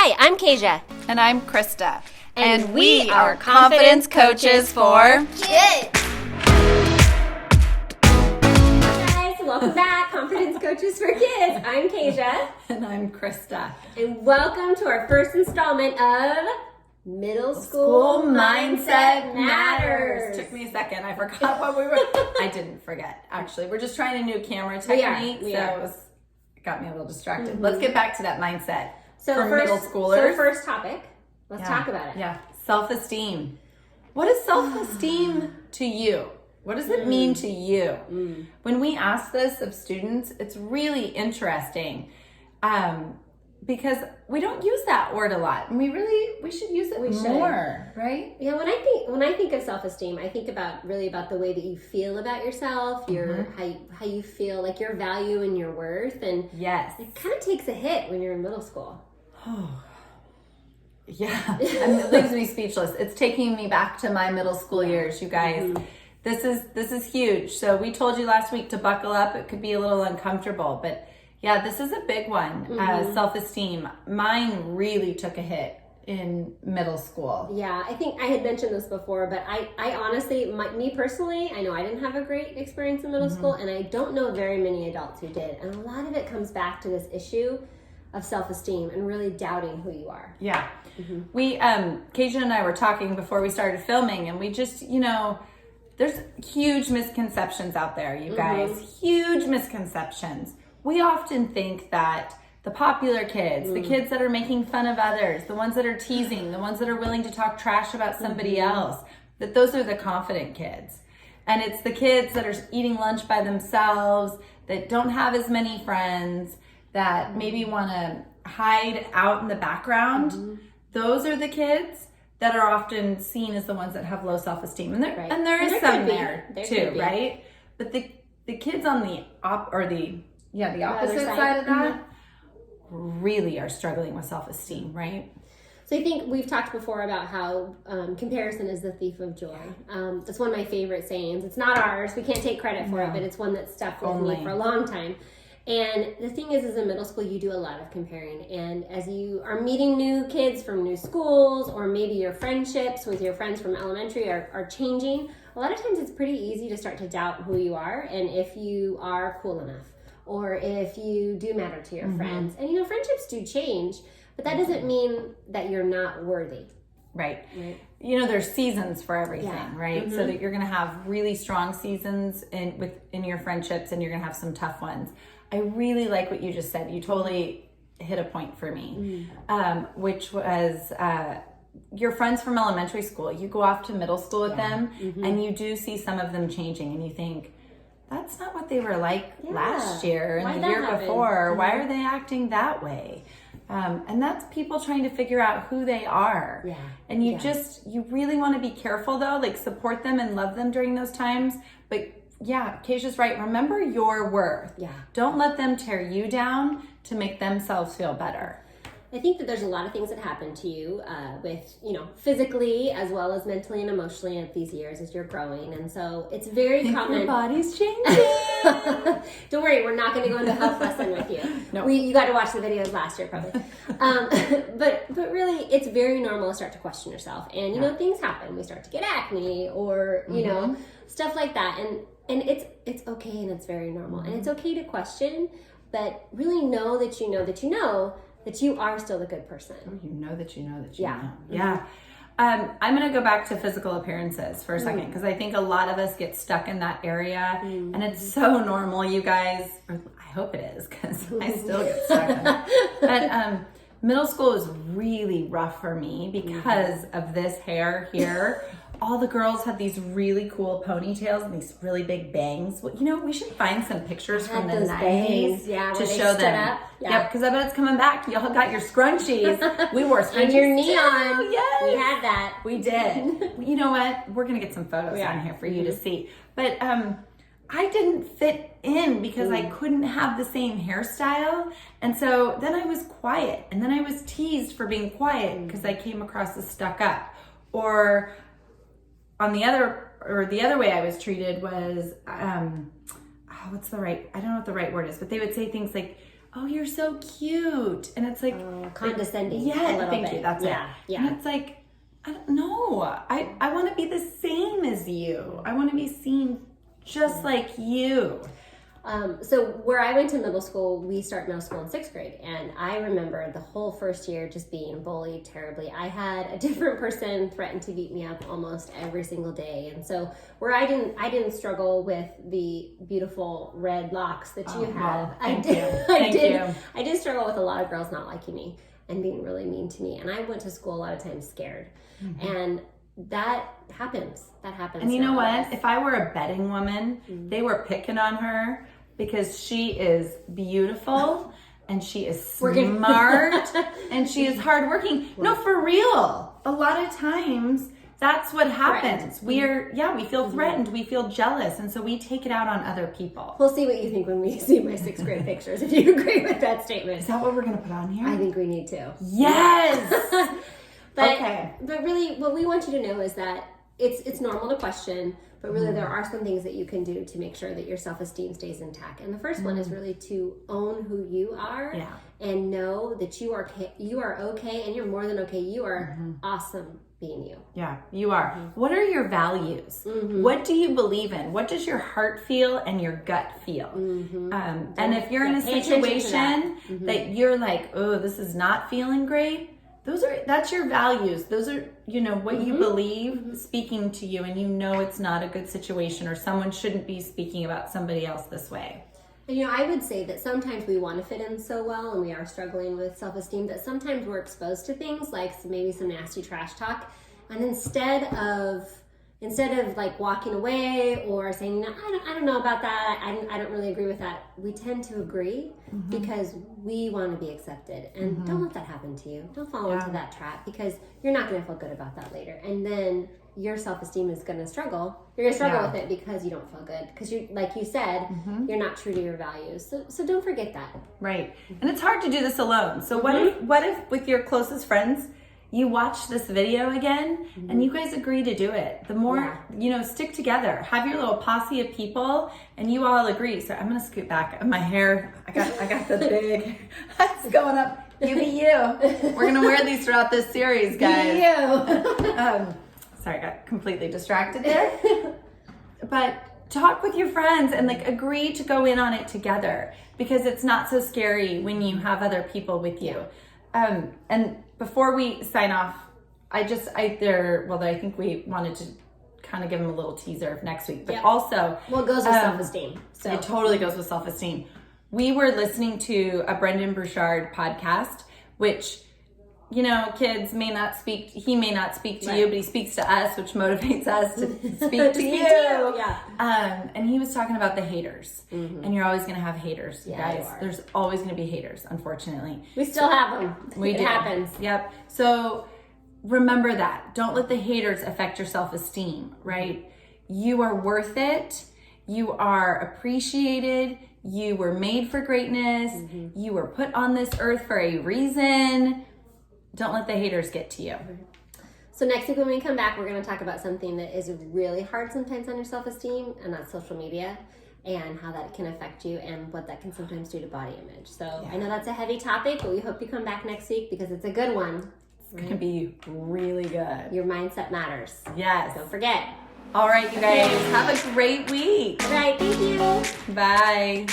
Hi, I'm Kasia. And I'm Krista. And we are confidence coaches for kids. Hi guys, welcome back, Confidence Coaches for Kids. I'm Kasia. And I'm Krista. And welcome to our first installment of Middle School Mindset Matters. Took me a second. I forgot what we were. I didn't forget, actually. We're just trying a new camera technique, We are. It got me a little distracted. Let's get back to that mindset for first, middle schoolers. So first topic, let's talk about it. Yeah, self-esteem. What is self-esteem to you? What does it mean to you? When we ask this of students, it's really interesting because we don't use that word a lot, and we should use it more, right? Yeah, when I think of self-esteem, I think about the way that you feel about yourself, how you feel like your value and your worth, and yes, it kind of takes a hit when you're in middle school. Oh. Yeah, it leaves me speechless. It's taking me back to my middle school years, you guys. This is huge. So we told you last week to buckle up. It could be a little uncomfortable, but yeah, this is a big one. Self-esteem. Mine really took a hit in middle school. Yeah, I think I had mentioned this before, but I honestly, me personally, I know I didn't have a great experience in middle school, and I don't know very many adults who did. And a lot of it comes back to this issue of self-esteem and really doubting who you are. Yeah. We, Kasia and I were talking before we started filming, and we just, there's huge misconceptions out there, you guys. Huge misconceptions. We often think that the popular kids, the kids that are making fun of others, the ones that are teasing, the ones that are willing to talk trash about somebody else, that those are the confident kids. And it's the kids that are eating lunch by themselves, that don't have as many friends, that maybe want to hide out in the background. Those are the kids that are often seen as the ones that have low self-esteem. And there is some there too, right? But the kids on the opposite side of that really are struggling with self-esteem, right? So I think we've talked before about how comparison is the thief of joy. That's one of my favorite sayings. It's not ours. We can't take credit for it, but it's one that stuck with me for a long time. And the thing is in middle school, you do a lot of comparing. And as you are meeting new kids from new schools, or maybe your friendships with your friends from elementary are changing, a lot of times it's pretty easy to start to doubt who you are and if you are cool enough, or if you do matter to your friends. And friendships do change, but that doesn't mean that you're not worthy. Right. There's seasons for everything, right? So that you're going to have really strong seasons in your friendships, and you're going to have some tough ones. I really like what you just said. You totally hit a point for me, which was your friends from elementary school. You go off to middle school with them, and you do see some of them changing, and you think, that's not what they were like last year and the year before. Why are they acting that way? And that's people trying to figure out who they are. Yeah. And you really want to be careful though, like support them and love them during those times. But yeah, Kasia's right. Remember your worth. Yeah. Don't let them tear you down to make themselves feel better. I think that there's a lot of things that happen to you with, physically as well as mentally and emotionally at these years as you're growing. And so it's very common. Your body's changing. Don't worry, we're not going to go into a health lesson with you. No. You got to watch the videos last year probably. But really, it's very normal to start to question yourself. And, things happen. We start to get acne or, stuff like that. And it's okay, and it's very normal. And it's okay to question, but really know that you know that you know that you are still the good person. You know that you know that you know. Yeah. I'm going to go back to physical appearances for a second, because I think a lot of us get stuck in that area, and it's so normal, you guys. Or I hope it is, because I still get stuck in it. But middle school is really rough for me because of this hair here. All the girls had these really cool ponytails and these really big bangs. Well, we should find some pictures from the 90s to show them. Yep, because I bet it's coming back. Y'all got your scrunchies. We wore scrunchies. And your neon. Too. Yes. We had that. We did. You know what? We're going to get some photos on here for you to see. But I didn't fit in because I couldn't have the same hairstyle. And so then I was quiet. And then I was teased for being quiet because I came across as stuck up. Or the other way I was treated was, I don't know what the right word is, but they would say things like, oh, you're so cute. And it's like condescending. Yeah, a little thank bit. you. That's it. Yeah. And it's like, I don't know. I want to be the same as you. I want to be seen just like you. So where I went to middle school, we start middle school in 6th grade. And I remember the whole first year just being bullied terribly. I had a different person threaten to beat me up almost every single day. And so where I didn't struggle with the beautiful red locks that you have. Well, I did struggle with a lot of girls not liking me and being really mean to me. And I went to school a lot of times scared. And that happens. And you know what? If I were a betting woman, they were picking on her because she is beautiful and she is smart and she is hardworking. No, for real. A lot of times that's what happens. We feel threatened, we feel jealous, and so we take it out on other people. We'll see what you think when we see my 6th grade pictures, if you agree with that statement. Is that what we're going to put on here? I think we need to. Yes! But really, what we want you to know is that it's normal to question, but really there are some things that you can do to make sure that your self-esteem stays intact. And the first one is really to own who you are and know that you are okay and you're more than okay. You are awesome being you. Yeah, you are. What are your values? What do you believe in? What does your heart feel and your gut feel? And if you're in a situation that you're like, oh, this is not feeling great, that's your values. Those are, what you believe speaking to you, and it's not a good situation, or someone shouldn't be speaking about somebody else this way. And I would say that sometimes we want to fit in so well and we are struggling with self-esteem that sometimes we're exposed to things like maybe some nasty trash talk, and instead of like walking away or saying, I don't know about that, I don't really agree with that, we tend to agree because we want to be accepted. And don't let that happen to you. Don't fall into that trap, because you're not going to feel good about that later. And then your self-esteem is going to struggle. You're going to struggle with it because you don't feel good. Because you, like you said, you're not true to your values. So don't forget that. Right. And it's hard to do this alone. So what if with your closest friends, you watch this video again and you guys agree to do it? The more, stick together, have your little posse of people and you all agree. So I'm going to scoot back. My hair, I got the big, it's going up. You be you. We're going to wear these throughout this series, guys. Be you. Sorry, I got completely distracted there. But talk with your friends and agree to go in on it together, because it's not so scary when you have other people with you. And before we sign off, I think we wanted to kind of give them a little teaser of next week, but also, well, it goes with self-esteem. So it totally goes with self-esteem. We were listening to a Brendon Burchard podcast, which, kids he may not speak to you, but he speaks to us, which motivates us to speak to you. Yeah. And he was talking about the haters, and you're always going to have haters, you guys. There's always going to be haters, unfortunately. We still have them. It happens. Yep. So remember that. Don't let the haters affect your self-esteem, right? You are worth it. You are appreciated. You were made for greatness. You were put on this earth for a reason. Don't let the haters get to you. So next week when we come back, we're going to talk about something that is really hard sometimes on your self-esteem, and that's social media, and how that can affect you and what that can sometimes do to body image. So I know that's a heavy topic, but we hope you come back next week because it's a good one. It's going to be really good. Your mindset matters. Yes. Don't forget. All right, you guys. Have a great week. All right. Thank you. Bye.